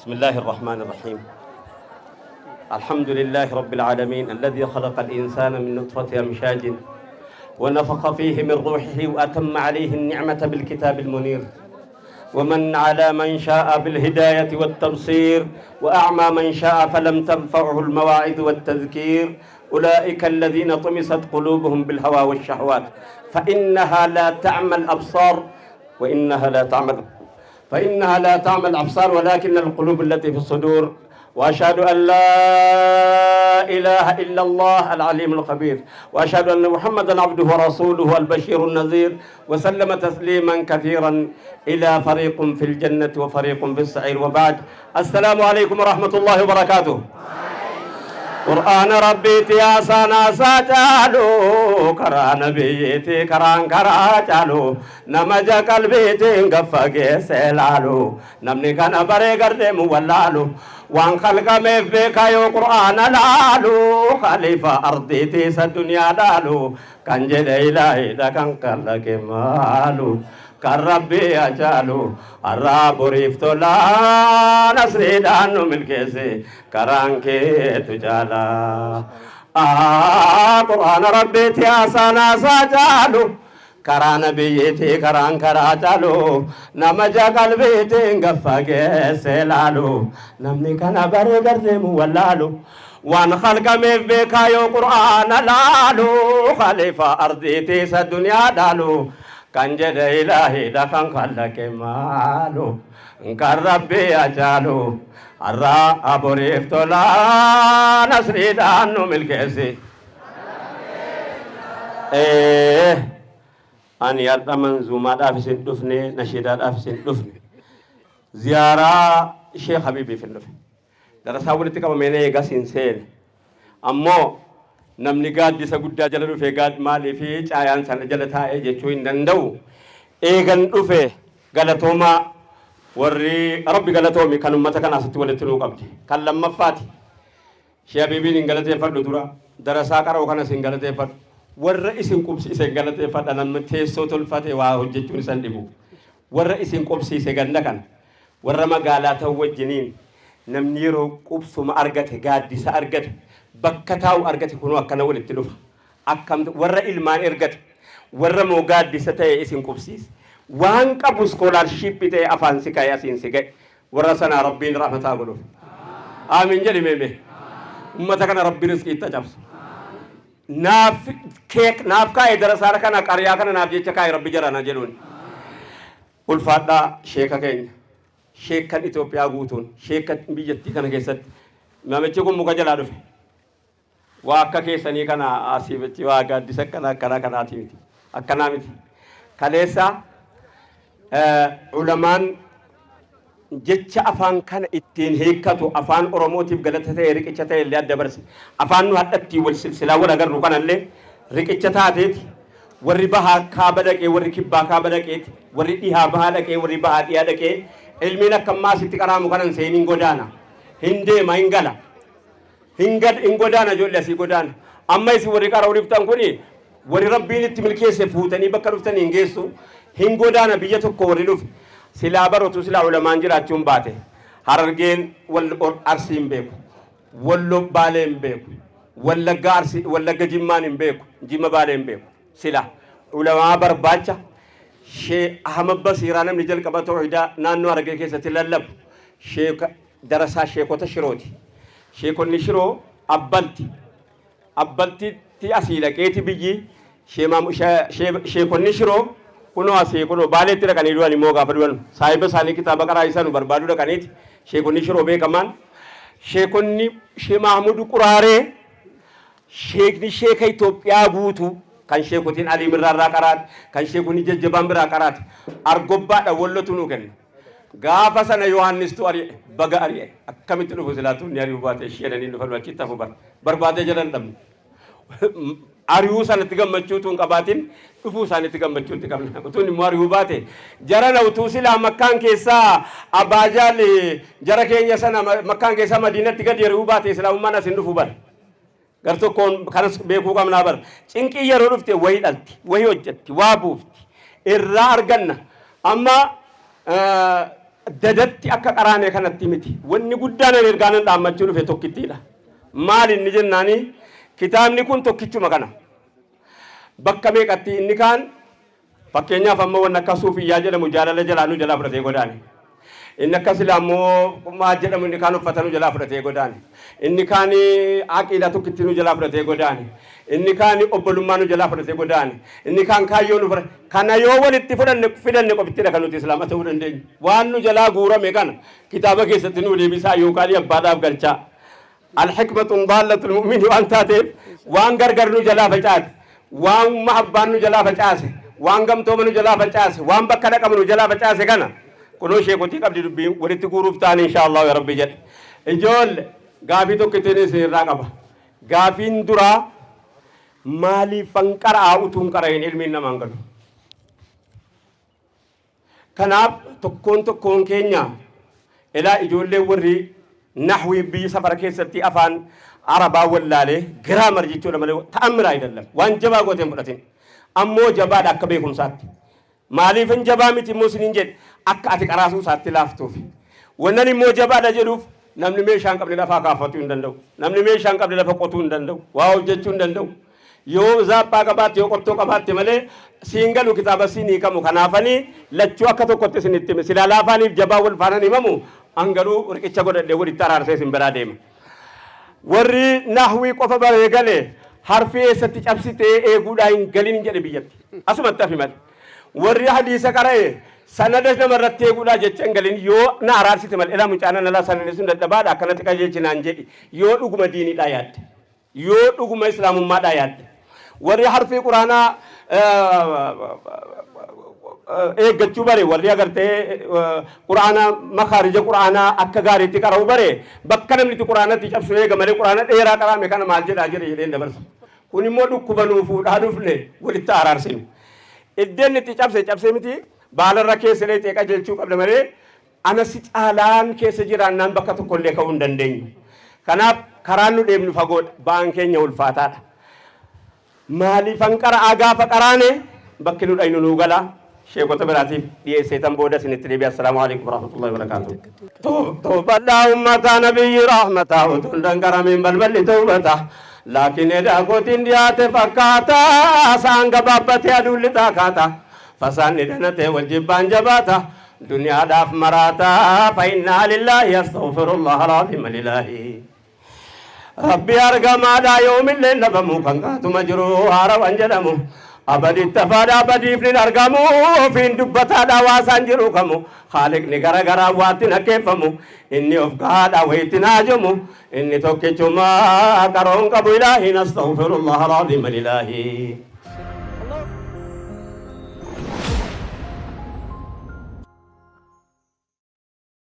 بسم الله الرحمن الرحيم. الحمد لله رب العالمين الذي خلق الإنسان من نطفة أمشاج ونفخ فيه من روحه وأتم عليه النعمة بالكتاب المنير ومن على من شاء بالهداية والتبصير وأعمى من شاء فلم تنفعه المواعظ والتذكير. أولئك الذين طمست قلوبهم بالهوى والشهوات فإنها لا تعمى الأبصار فإنها لا تعمى الأبصار ولكن القلوب التي في الصدور. وأشهد أن لا إله إلا الله العليم الخبير وأشهد أن محمدا عبده ورسوله البشير النذير وسلم تسليما كثيرا إلى فريق في الجنة وفريق في السعير. وبعد، السلام عليكم ورحمة الله وبركاته. قرآن ربيتي آسانا ساجالو كرا نبيتي كران كرا جالو نمجا قلبيتي انقفاقي سيلالو نمني كان بري قردي مولالو وان خلق مفبكا يو قرآن لالو خليفة أرضيتي سدنيا لالو كان جد إلهي دا كان كالك مالو كربي أجالو الرب ريفتو لا نسري دانو ملكيسي كرانكي تجالا قرآن ربي تياسانا ساجالو كران بيتي كران كراجالو نمجا قلبيتي انقفاقي سيلالو نمني كان بري قردي مولالو وان خلق مفبكا يو قرآن لالو خليفة أرضيتي سدنيا دالو كان جد إلهي دفن خلق مالو كان ربي أجالو الرا أبو ريفتو لا نسري دانو ملكيسي أن يرد منزومة دافسين دفني نشيدة دافسين دفني زيارة شيخ حبيبي في الدفن درس حاولتك بمينة يغسين سيل أمو namni gaaddisa guddaa jala dhufe gaad maalii fi caayaan sana jala taa'ee jechuu hin danda'u. Eegan dhufe galatoomaa warri rabbi galatoomi kan ummata kana asitti walitti nuu qabdi. Kan lammaffaati Sheekh Habiibiin hin galateeffadhu dura darasaa qara'u kanas hin galateeffadhu warra isin qubsiise hin galateeffadha namni teessoo tolfate waa hojjechuun isan dhibu warra isin qubsiise ganda kan warra magaalaa ta'u wajjiniin namni yeroo qubsuma argate gaaddisa argate bakka taa'u argate kunoo akkana walitti dhufa akkam warra ilmaan ergate warra moo gaaddisa ta'e isin qubsiise waan qabu scholarship ta'e afaan si ka'e asiin si ga'e warra sana rabbiin rahmataa godhuuf aamin jedhi meeme ummata kana rabbi rizqii itti cabsu naaf kaa'e darasaara kana qaryaa kana naaf jecha kaa'e rabbi jarana jedhuun ulfaadhaa sheeka keenya sheekan Itoophiyaa guutuun sheekan biyyattii kana keessatti namichi kun muka jalaa dhufe waa akka keessanii kana asiifitti waa gaaddisa kanaati miti akkanaa miti kaleessa ulamaan jecha afaan kana ittiin hiikkatu afaan oromootiif galata ta'e riqicha ta'e illee adda barse afaan nu hadhatti wal silsilaa wal agarru kanallee riqicha taateeti warri bahaa kaaba dhaqee warri kibbaa kaaba dhaqeeti warri dhihaa bahaa dhaqee warri bahaa dhihaa dhaqee ilmiin akkammaa asitti qaraamu kanan seeniin godaana hin deema hin gala hin godaana ijoollee asii godaana amma isin warri qara'u dhuftan kuni warri rabbiin itti milkeesse fuutanii bakka dhuftanii hin geessu hin godaana biyya tokko warri dhufe silaa barotu silaa ulamaan jiraachuun baate Harargeen wal Arsii hin beeku Wallo Baalee hin beeku Wallagga Jimmaan hin beeku Jimma Baalee hin beeku silaa ulamaa barbaacha Sheekh Ahmad Basiiraa namni jalqaba tawhiidaa naannoo Harargee keessatti lallabu sheeka darasaa sheekota Shirooti. Sheekonni Shiroo abbaltitti asii dhaqeeti biyyi sheekonni Shiroo kunoo asii kunoo Baaleetti dhaqanii du'an immoo gaafa du'an saahiba isaanii kitaaba qaraa isaan barbaaduu dhaqaniiti sheekonni Shiroo beekamaan sheekonni Sheekh Mahmud Quraaree sheekni sheeka Itoophiyaa guutuu kan sheekotiin Alii Mirraarraa qaraati kan sheekonni jajjabaan biraa qaraati argobbaadha wallotu nuu kenna. Gaafa sana Yohaannistu ari'e baga ari'e akkamitti dhufu silaatu ni ari'u baate isheenanii dhufan bakkitti hafu barbaadee jedhan dhabne ari'uu sanatti gammachuutu hin qabaatin dhufuu isaanitti gammachuutti qabna utuun immoo ari'uu baate jara utuu silaa makkaan keessaa abaajaal jara keenya sana makkaan keessaa madiinatti gadi ari'uu baate islaamummaan asin dhufu bara gar tokkoon kanas beekuu qabnaa bara cinqii yeroo dhufte wayii dhalti wayii hojjetti waa buufti irraa arganna amma dadatti akka qaraane kanatti miti wanni guddaan ergaan dhaammachuu dhufe tokkittiidha maal inni jennaani kitaabni kun tokkichuma kana bakka meeqatti inni kaan fakkeenyaaf amma wanna akka suufiyyaa jedhamu jaalala jalaanu jalaa fudhatee godaane inni akka silaamoo maa jedhamu inni kaan uffatanu jalaa fudhatee godaane inni kaan aqiida tokkitti nu jalaa fudhatee godaane inni kaan obbolummaa nu jalaa fudhatee godaane inni kaan kaayyoo nu fudhate kana yoo walitti fidanne qofittidha kan nuti islaama ta'uu dandeenyu waan nu jalaa guurame kana kitaaba keessatti nu deebisaa yookaan abbaadhaaf galchaa alhikmatu daalatul mu'mini waan taateef waan gargar nu jalaa facaase waan mahabbaan nu jalaa facaase waan gamtooma nu jalaa facaase waan bakka dhaqamu nu jalaa facaase kana kunoo sheekotii qabdi dubbii walitti guuruuf ta'an inshaallah ya rabbi jedhe ijoolle gaafii tokkittiin isinirraa qaba gaafiin duraa maaliif fanqaraa utuun qara'in ilmiin namaan galu kanaaf tokkoon keenya ilaa ijoollee warri nahwii biyya safara keessatti afaan arabaa wallaalee giraamar jechuudha malee ta'ammiraa ayidallam waan jabaa gooteen fudhatin ammoo jabaadha akka beekumsaatti maaliif hin jabaa miti immoo siniin jedhe akka ati qaraasuu isaatti laaftuuf wannan immoo jabaadha jedhuuf namni meeshaa hin qabne lafaa kaafachuu hin danda'u namni meeshaa hin qabne lafa qotuu hin danda'u waa hojjechuu hin danda'u yoo zaappaa qabaatte yoo qottoo qabaatte malee siin galu kitaaba siin hiikamu kanaafanii lachuu akka tokkotti isinitti hime silaa laafaaniif jabaa wal faana himamu angaruu riqicha godhadhe walitti araarsee sin biraa deema warri nahwii qofa baree galee harfi eessatti cabsitee eeguudhaa hin galin jedhe biyyatti asumatti hafi malee warri hadiisa qara'e sanada namarratti eeguudhaa jecha hin galin yoo na araarsite malee ilaa mucaana nalaa sanadni sun dadhabaadha akkanatti qajeelchinaan jedhi yoo dhuguma diiniidhaa yaadde yoo dhuguma islaamummaadhaa yaadde warri harfi quraanaa eeggachuu bare warri agartee quraana makaarija quraanaa akka gaariitti qara'u bare bakka namni itti quraanatti cabsu eega malee quraana dheeraa qara'ame kana maal jedhaa jira jedheen dabarsa kun immoo dhukkuba nuu fuudhaa dhufne walitti araarsinu iddeen itti cabse miti baalarra keessa illee xeeqa jechuu qabda malee anasi caalaan keessa jiraannaan bakka tokkollee ka'uu hin dandeenyu kanaaf karaan nu deemnu fagoodha ba'aan keenya ulfaataadha maaliifan qara'aa gaafa qaraane bakki nu dhaynu nuu galaa sheekota biraatiif dhiyeesseetan booda isinitti deebi'a assalaamu alaikum warahmatullahi wabarakaatuh toobadhaa ummataa nabiyyi rahmataa utuun danqaramiin balballi toobata laakiin edaa gootiin dhiyaate fakkaata saan gabaabbate aduun lixaa kaata fasaan dhidanate wajjibbaan jabaata duniyaadhaaf maraata fa'innaa lillaahi astaghfirullah alazim lillaahi rabbi argamaadha yoomillee nabamu kan kaatuma jiru haarawan jedhamu abadi tafaadha abadiif nin argamu ofiin dubbataadha waasaan jiru kamu haaliqni garagaraa waatti nakkeeffamu inni of gahaadha wayitti naajamu inni tokkichuma qaroon qabu ilaahin astaghfirullah alazim lillaahi